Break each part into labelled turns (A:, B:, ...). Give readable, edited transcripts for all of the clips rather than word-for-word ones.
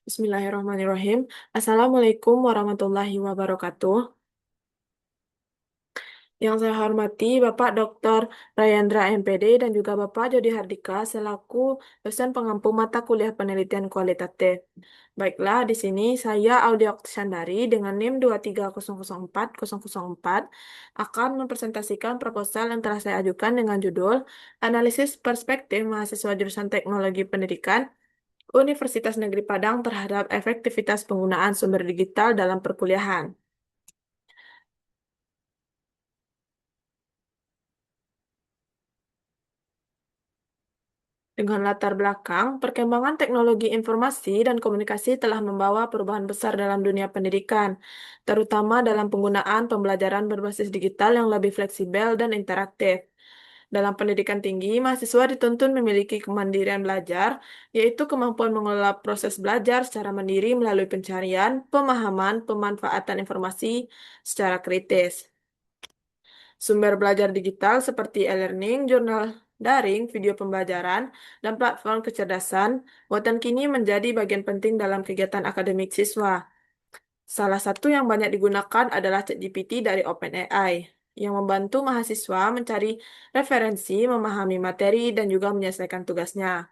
A: Bismillahirrahmanirrahim. Assalamualaikum warahmatullahi wabarakatuh. Yang saya hormati Bapak Dr. Rayandra MPD dan juga Bapak Jody Hardika selaku dosen pengampu mata kuliah penelitian kualitatif. Baiklah, di sini saya Audia Oktasandari dengan NIM 23004 akan mempresentasikan proposal yang telah saya ajukan dengan judul Analisis Perspektif Mahasiswa Jurusan Teknologi Pendidikan Universitas Negeri Padang terhadap efektivitas penggunaan sumber digital dalam perkuliahan. Dengan latar belakang, perkembangan teknologi informasi dan komunikasi telah membawa perubahan besar dalam dunia pendidikan, terutama dalam penggunaan pembelajaran berbasis digital yang lebih fleksibel dan interaktif. Dalam pendidikan tinggi, mahasiswa dituntut memiliki kemandirian belajar, yaitu kemampuan mengelola proses belajar secara mandiri melalui pencarian, pemahaman, pemanfaatan informasi secara kritis. Sumber belajar digital seperti e-learning, jurnal daring, video pembelajaran, dan platform kecerdasan buatan kini menjadi bagian penting dalam kegiatan akademik siswa. Salah satu yang banyak digunakan adalah ChatGPT dari OpenAI, yang membantu mahasiswa mencari referensi, memahami materi, dan juga menyelesaikan tugasnya.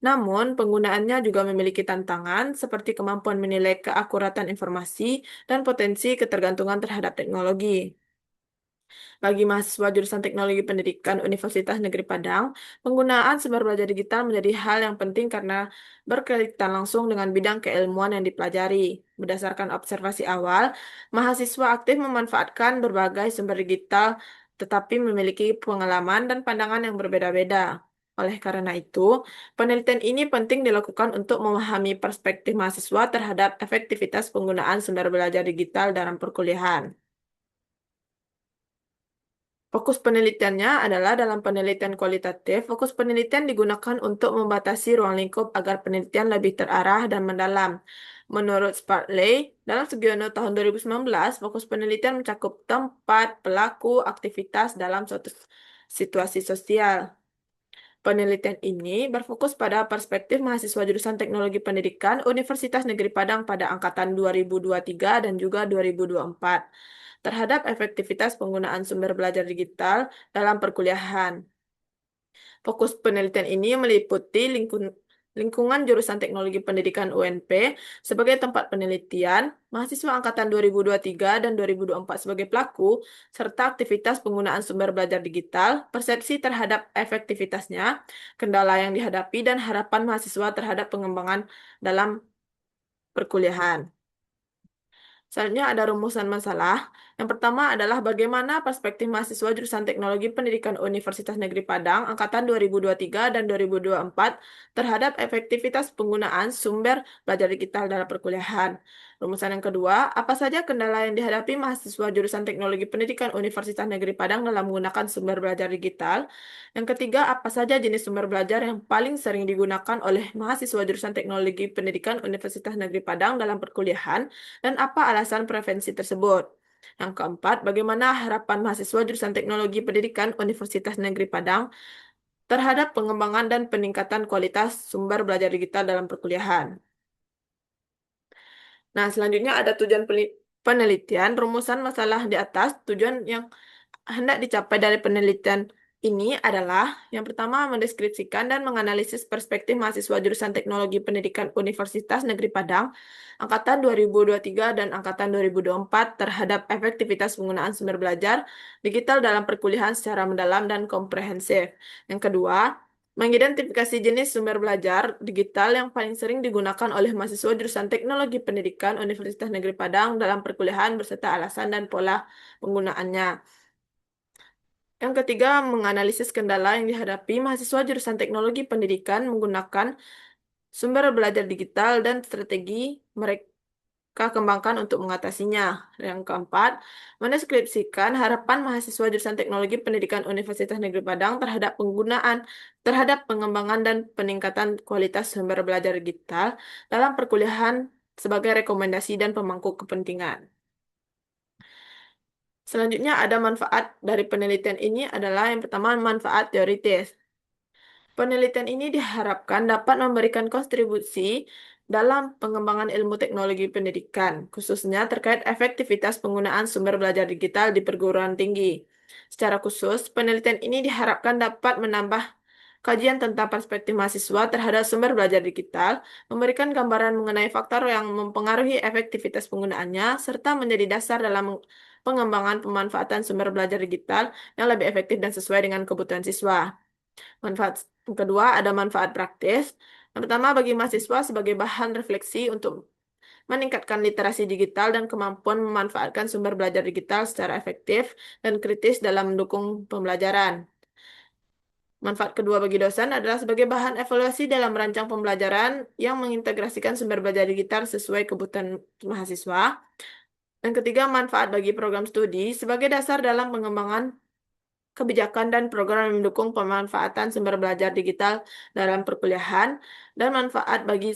A: Namun, penggunaannya juga memiliki tantangan seperti kemampuan menilai keakuratan informasi dan potensi ketergantungan terhadap teknologi. Bagi mahasiswa jurusan Teknologi Pendidikan Universitas Negeri Padang, penggunaan sumber belajar digital menjadi hal yang penting karena berkaitan langsung dengan bidang keilmuan yang dipelajari. Berdasarkan observasi awal, mahasiswa aktif memanfaatkan berbagai sumber digital, tetapi memiliki pengalaman dan pandangan yang berbeda-beda. Oleh karena itu, penelitian ini penting dilakukan untuk memahami perspektif mahasiswa terhadap efektivitas penggunaan sumber belajar digital dalam perkuliahan. Fokus penelitiannya adalah dalam penelitian kualitatif. Fokus penelitian digunakan untuk membatasi ruang lingkup agar penelitian lebih terarah dan mendalam. Menurut Spartley, dalam Sugiono tahun 2019, fokus penelitian mencakup tempat, pelaku, aktivitas dalam suatu situasi sosial. Penelitian ini berfokus pada perspektif mahasiswa jurusan Teknologi Pendidikan Universitas Negeri Padang pada angkatan 2023 dan juga 2024 terhadap efektivitas penggunaan sumber belajar digital dalam perkuliahan. Fokus penelitian ini meliputi lingkungan jurusan Teknologi Pendidikan UNP sebagai tempat penelitian, mahasiswa angkatan 2023 dan 2024 sebagai pelaku, serta aktivitas penggunaan sumber belajar digital, persepsi terhadap efektivitasnya, kendala yang dihadapi, dan harapan mahasiswa terhadap pengembangan dalam perkuliahan. Selanjutnya ada rumusan masalah. Yang pertama adalah bagaimana perspektif mahasiswa jurusan Teknologi Pendidikan Universitas Negeri Padang angkatan 2023 dan 2024 terhadap efektivitas penggunaan sumber belajar digital dalam perkuliahan. Rumusan yang kedua, apa saja kendala yang dihadapi mahasiswa jurusan Teknologi Pendidikan Universitas Negeri Padang dalam menggunakan sumber belajar digital? Yang ketiga, apa saja jenis sumber belajar yang paling sering digunakan oleh mahasiswa jurusan Teknologi Pendidikan Universitas Negeri Padang dalam perkuliahan? Dan apa alasan preferensi tersebut? Yang keempat, bagaimana harapan mahasiswa jurusan Teknologi Pendidikan Universitas Negeri Padang terhadap pengembangan dan peningkatan kualitas sumber belajar digital dalam perkuliahan? Nah, selanjutnya ada tujuan penelitian, rumusan masalah di atas, tujuan yang hendak dicapai dari penelitian ini adalah yang pertama mendeskripsikan dan menganalisis perspektif mahasiswa jurusan Teknologi Pendidikan Universitas Negeri Padang angkatan 2023 dan angkatan 2024 terhadap efektivitas penggunaan sumber belajar digital dalam perkuliahan secara mendalam dan komprehensif. Yang kedua, mengidentifikasi jenis sumber belajar digital yang paling sering digunakan oleh mahasiswa jurusan Teknologi Pendidikan Universitas Negeri Padang dalam perkuliahan beserta alasan dan pola penggunaannya. Yang ketiga, menganalisis kendala yang dihadapi mahasiswa jurusan Teknologi Pendidikan menggunakan sumber belajar digital dan strategi mereka kembangkan untuk mengatasinya. Yang keempat, mendeskripsikan harapan mahasiswa jurusan Teknologi Pendidikan Universitas Negeri Padang terhadap pengembangan dan peningkatan kualitas sumber belajar digital dalam perkuliahan sebagai rekomendasi dan pemangku kepentingan. Selanjutnya ada manfaat dari penelitian ini adalah yang pertama manfaat teoritis. Penelitian ini diharapkan dapat memberikan kontribusi dalam pengembangan ilmu teknologi pendidikan, khususnya terkait efektivitas penggunaan sumber belajar digital di perguruan tinggi. Secara khusus, penelitian ini diharapkan dapat menambah kajian tentang perspektif mahasiswa terhadap sumber belajar digital, memberikan gambaran mengenai faktor yang mempengaruhi efektivitas penggunaannya, serta menjadi dasar dalam pengembangan pemanfaatan sumber belajar digital yang lebih efektif dan sesuai dengan kebutuhan siswa. Manfaat yang kedua ada manfaat praktis. Yang pertama bagi mahasiswa sebagai bahan refleksi untuk meningkatkan literasi digital dan kemampuan memanfaatkan sumber belajar digital secara efektif dan kritis dalam mendukung pembelajaran. Manfaat kedua bagi dosen adalah sebagai bahan evaluasi dalam merancang pembelajaran yang mengintegrasikan sumber belajar digital sesuai kebutuhan mahasiswa. Yang ketiga, manfaat bagi program studi sebagai dasar dalam pengembangan kebijakan dan program yang mendukung pemanfaatan sumber belajar digital dalam perkuliahan. Dan manfaat bagi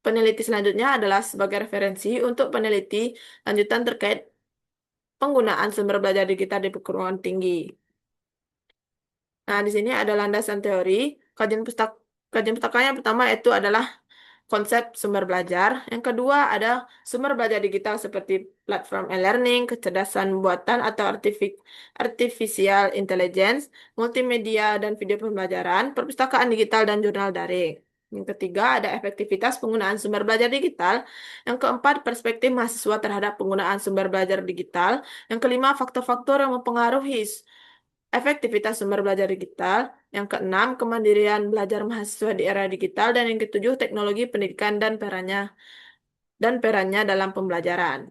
A: peneliti selanjutnya adalah sebagai referensi untuk peneliti lanjutan terkait penggunaan sumber belajar digital di perguruan tinggi. Nah, di sini ada landasan teori. Kajian pustakanya yang pertama itu adalah konsep sumber belajar. Yang kedua ada sumber belajar digital seperti platform e-learning, kecerdasan buatan atau artificial intelligence, multimedia dan video pembelajaran, perpustakaan digital dan jurnal daring. Yang ketiga ada efektivitas penggunaan sumber belajar digital. Yang keempat perspektif mahasiswa terhadap penggunaan sumber belajar digital. Yang kelima faktor-faktor yang mempengaruhi efektivitas sumber belajar digital. Yang keenam, kemandirian belajar mahasiswa di era digital. Dan yang ketujuh, teknologi pendidikan dan perannya dalam pembelajaran.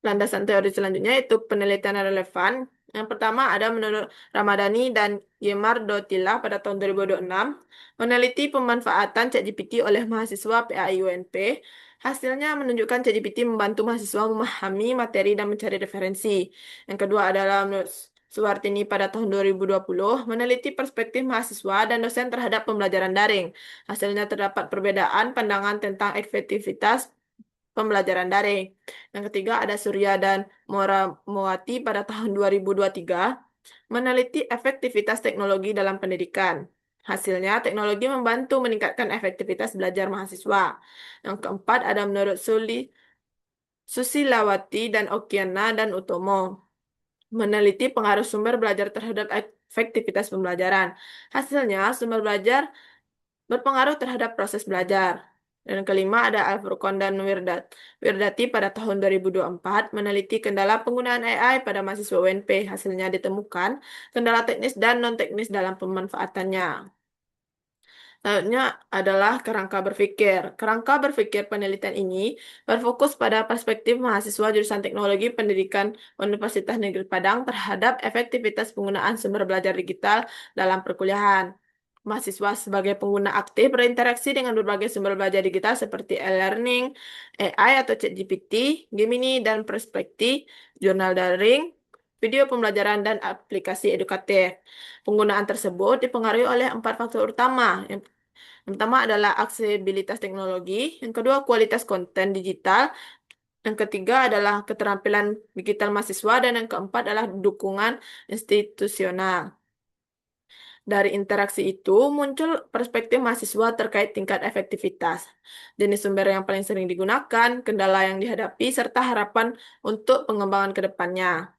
A: Landasan teori selanjutnya itu penelitian yang relevan. Yang pertama ada menurut Ramadhani dan Yemar Dotila pada tahun 2026 meneliti pemanfaatan ChatGPT oleh mahasiswa PAIUNP. Hasilnya menunjukkan ChatGPT membantu mahasiswa memahami materi dan mencari referensi. Yang kedua adalah menurut Suwartini pada tahun 2020 meneliti perspektif mahasiswa dan dosen terhadap pembelajaran daring. Hasilnya terdapat perbedaan pandangan tentang efektivitas pembelajaran daring. Yang ketiga ada Surya dan Moati pada tahun 2023 meneliti efektivitas teknologi dalam pendidikan. Hasilnya, teknologi membantu meningkatkan efektivitas belajar mahasiswa. Yang keempat ada menurut Susilawati dan Okiana dan Utomo meneliti pengaruh sumber belajar terhadap efektivitas pembelajaran. Hasilnya, sumber belajar berpengaruh terhadap proses belajar. Dan yang kelima ada Al-Furqan dan Wirdati pada tahun 2024 meneliti kendala penggunaan AI pada mahasiswa UNP. Hasilnya ditemukan kendala teknis dan non-teknis dalam pemanfaatannya. Selanjutnya adalah kerangka berpikir. Kerangka berpikir penelitian ini berfokus pada perspektif mahasiswa jurusan Teknologi Pendidikan Universitas Negeri Padang terhadap efektivitas penggunaan sumber belajar digital dalam perkuliahan. Mahasiswa sebagai pengguna aktif berinteraksi dengan berbagai sumber belajar digital seperti e-learning, AI atau ChatGPT, Gemini, dan Perspektif, jurnal daring, video pembelajaran, dan aplikasi edukatif. Penggunaan tersebut dipengaruhi oleh 4 faktor utama. Yang pertama adalah aksesibilitas teknologi, yang kedua kualitas konten digital, yang ketiga adalah keterampilan digital mahasiswa, dan yang keempat adalah dukungan institusional. Dari interaksi itu muncul perspektif mahasiswa terkait tingkat efektivitas, jenis sumber yang paling sering digunakan, kendala yang dihadapi, serta harapan untuk pengembangan ke depannya.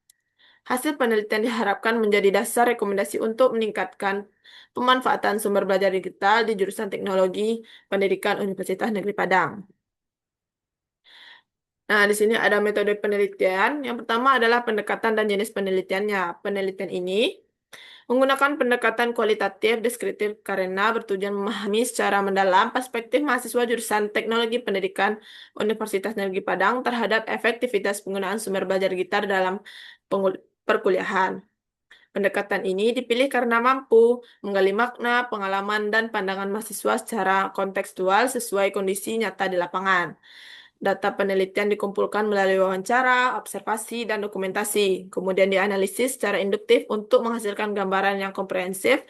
A: Hasil penelitian diharapkan menjadi dasar rekomendasi untuk meningkatkan pemanfaatan sumber belajar digital di jurusan Teknologi Pendidikan Universitas Negeri Padang. Nah, di sini ada metode penelitian. Yang pertama adalah pendekatan dan jenis penelitiannya. Penelitian ini menggunakan pendekatan kualitatif deskriptif karena bertujuan memahami secara mendalam perspektif mahasiswa jurusan Teknologi Pendidikan Universitas Negeri Padang terhadap efektivitas penggunaan sumber belajar digital dalam perkuliahan. Pendekatan ini dipilih karena mampu menggali makna, pengalaman, dan pandangan mahasiswa secara kontekstual sesuai kondisi nyata di lapangan. Data penelitian dikumpulkan melalui wawancara, observasi, dan dokumentasi, kemudian dianalisis secara induktif untuk menghasilkan gambaran yang komprehensif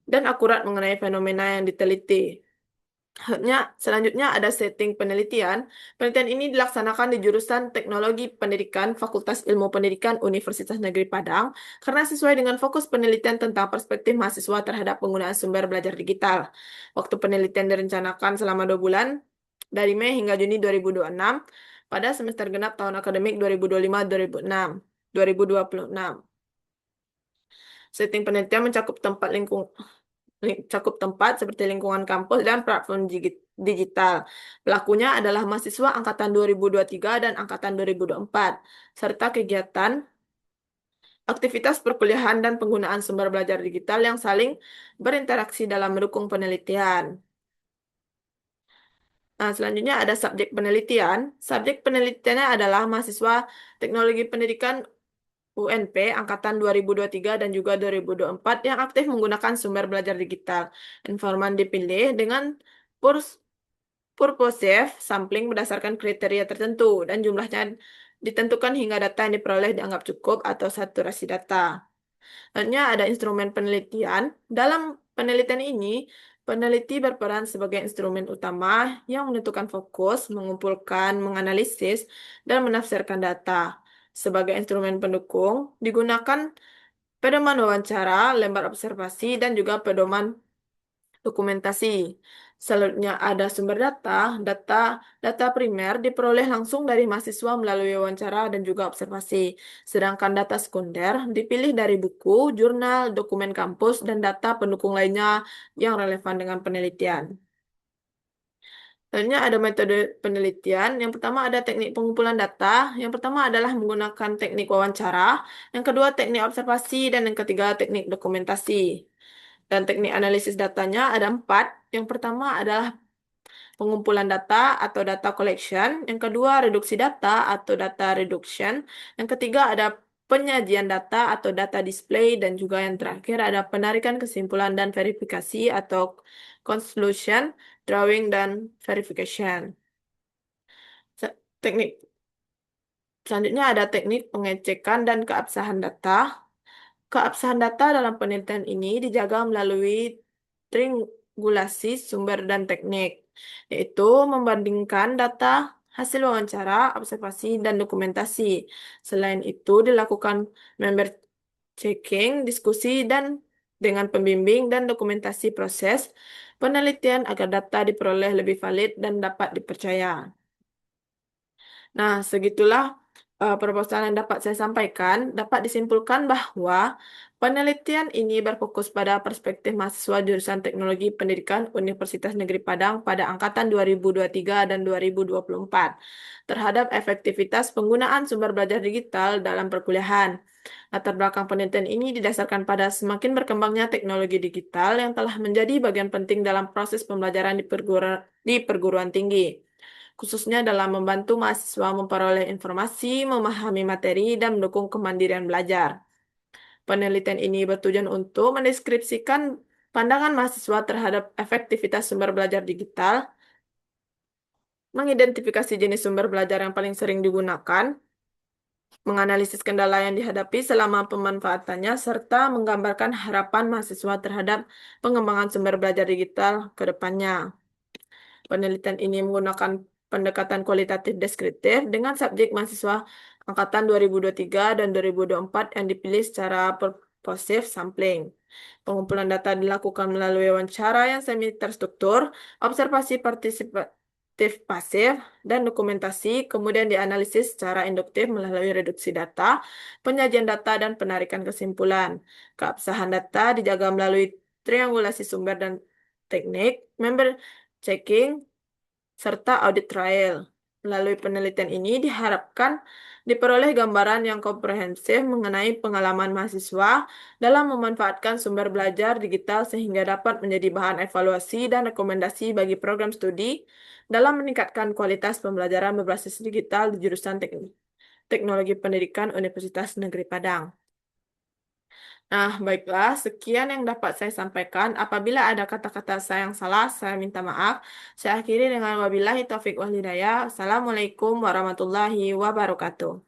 A: dan akurat mengenai fenomena yang diteliti. Selanjutnya ada setting penelitian. Penelitian ini dilaksanakan di jurusan Teknologi Pendidikan Fakultas Ilmu Pendidikan Universitas Negeri Padang karena sesuai dengan fokus penelitian tentang perspektif mahasiswa terhadap penggunaan sumber belajar digital. Waktu penelitian direncanakan selama 2 bulan, dari Mei hingga Juni 2026, pada semester genap tahun akademik 2025-2026. 2026. Setting penelitian mencakup tempat seperti lingkungan kampus dan platform digital. Pelakunya adalah mahasiswa angkatan 2023 dan angkatan 2024, serta kegiatan, aktivitas perkuliahan dan penggunaan sumber belajar digital yang saling berinteraksi dalam mendukung penelitian. Nah, selanjutnya ada subjek penelitian. Subjek penelitiannya adalah mahasiswa Teknologi Pendidikan UNP angkatan 2023 dan juga 2024 yang aktif menggunakan sumber belajar digital. Informan dipilih dengan purposive sampling berdasarkan kriteria tertentu dan jumlahnya ditentukan hingga data yang diperoleh dianggap cukup atau saturasi data. Selanjutnya ada instrumen penelitian. Dalam penelitian ini, peneliti berperan sebagai instrumen utama yang menentukan fokus, mengumpulkan, menganalisis, dan menafsirkan data. Sebagai instrumen pendukung, digunakan pedoman wawancara, lembar observasi, dan juga pedoman dokumentasi. Selanjutnya ada sumber data. Data primer diperoleh langsung dari mahasiswa melalui wawancara dan juga observasi. Sedangkan data sekunder dipilih dari buku, jurnal, dokumen kampus, dan data pendukung lainnya yang relevan dengan penelitian. Selanjutnya ada metode penelitian. Yang pertama ada teknik pengumpulan data. Yang pertama adalah menggunakan teknik wawancara. Yang kedua teknik observasi dan yang ketiga teknik dokumentasi. Dan teknik analisis datanya ada 4. Yang pertama adalah pengumpulan data atau data collection. Yang kedua reduksi data atau data reduction. Yang ketiga ada penyajian data atau data display. Dan juga yang terakhir ada penarikan kesimpulan dan verifikasi atau conclusion, drawing, dan verification. Teknik selanjutnya ada teknik pengecekan dan keabsahan data. Keabsahan data dalam penelitian ini dijaga melalui triangulasi sumber dan teknik, yaitu membandingkan data, hasil wawancara, observasi, dan dokumentasi. Selain itu, dilakukan member checking, diskusi, dan dengan pembimbing dan dokumentasi proses penelitian agar data diperoleh lebih valid dan dapat dipercaya. Nah, segitulah proposal yang dapat saya sampaikan. Dapat disimpulkan bahwa penelitian ini berfokus pada perspektif mahasiswa jurusan Teknologi Pendidikan Universitas Negeri Padang pada angkatan 2023 dan 2024 terhadap efektivitas penggunaan sumber belajar digital dalam perkuliahan. Latar belakang penelitian ini didasarkan pada semakin berkembangnya teknologi digital yang telah menjadi bagian penting dalam proses pembelajaran di perguruan tinggi, khususnya dalam membantu mahasiswa memperoleh informasi, memahami materi, dan mendukung kemandirian belajar. Penelitian ini bertujuan untuk mendeskripsikan pandangan mahasiswa terhadap efektivitas sumber belajar digital, mengidentifikasi jenis sumber belajar yang paling sering digunakan, menganalisis kendala yang dihadapi selama pemanfaatannya, serta menggambarkan harapan mahasiswa terhadap pengembangan sumber belajar digital ke depannya. Penelitian ini menggunakan pendekatan kualitatif deskriptif dengan subjek mahasiswa angkatan 2023 dan 2024 yang dipilih secara purposive sampling. Pengumpulan data dilakukan melalui wawancara yang semi terstruktur, observasi partisipatif pasif, dan dokumentasi, kemudian dianalisis secara induktif melalui reduksi data, penyajian data, dan penarikan kesimpulan. Keabsahan data dijaga melalui triangulasi sumber dan teknik, member checking, serta audit trial. Melalui penelitian ini diharapkan diperoleh gambaran yang komprehensif mengenai pengalaman mahasiswa dalam memanfaatkan sumber belajar digital sehingga dapat menjadi bahan evaluasi dan rekomendasi bagi program studi dalam meningkatkan kualitas pembelajaran berbasis digital di jurusan Teknologi Pendidikan Universitas Negeri Padang. Nah, baiklah, sekian yang dapat saya sampaikan. Apabila ada kata-kata saya yang salah, saya minta maaf. Saya akhiri dengan wabillahi taufik wal hidayah. Assalamualaikum warahmatullahi wabarakatuh.